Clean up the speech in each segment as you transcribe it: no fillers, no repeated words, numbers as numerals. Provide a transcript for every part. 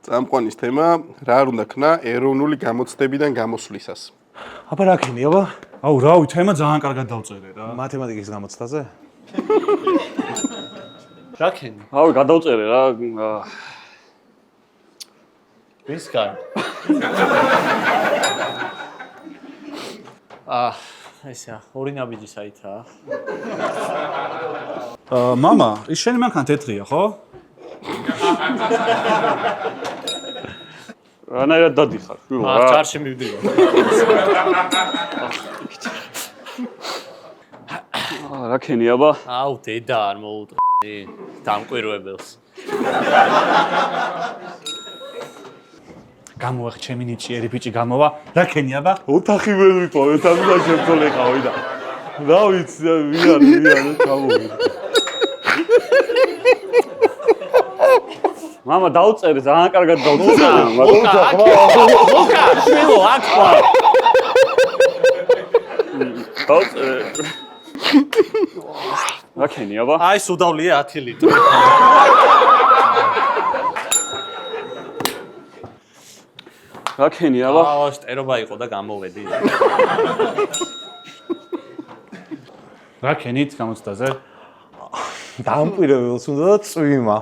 წამყვანის თემა რა არ უნდა ქნა ეროვნული გამოცდებიდან გამოსვლისას. აბა რა ქენი, აბა? აუ, რავი, თემა ძალიან კარგად დავწერე რა. მათემატიკის გამოცდაზე? რა ქენი? აუ, გადავწერე რა. ვის კარ? ესა, ორი ნაბიჯი საითაა. მამა, ის შენი მანქანა თეთრია, ხო? რანაირად დადიხარ, შვილო რა. ჩარში მივდივარ. რა ქენი აბა? აუ, დედა არ მოუტრე. დამკვირვებელს. გამოვა ჩემი ნიჭიერი ბიჭი გამოვა. რა ქენი აბა? ოთახი ვერ ვიპოვე, თამდა შემწოლე ყავი და. რა ვიცი, ვიარ, გამოვიდა. მამა დავწერე, ძალიან კარგად დავწერე. მოკა, შვილო, აქ ვარ. დავწერე. რა ქენი აბა? აი, სუდავლია 10 ლიტრი. რა ქენი აბა? აუ, შტერობა იყო და გამოვედი. რა ქენით გამოცდაზე? დამკვირვებელს უნდა და წვიმა.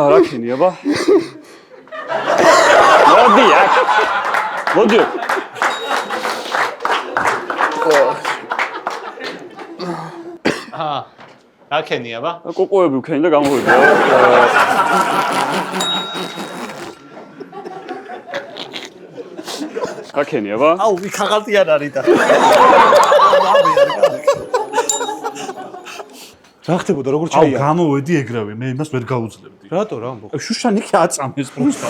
რა ქენი აბა? მოდი აქ. მოდი. რა ქენი აბა? კოკოები ვქენი და გამოვიდა. რა ქენი აბა? აუ, ვიქაღალტიან არის და. რა ხდებოდა, როგორ აუ, ჩაია? გამოვედი ეგრევე, მე იმას ვერ გაუძლებდი. რატო რა? შუშანიკი აწამეს პროსტა.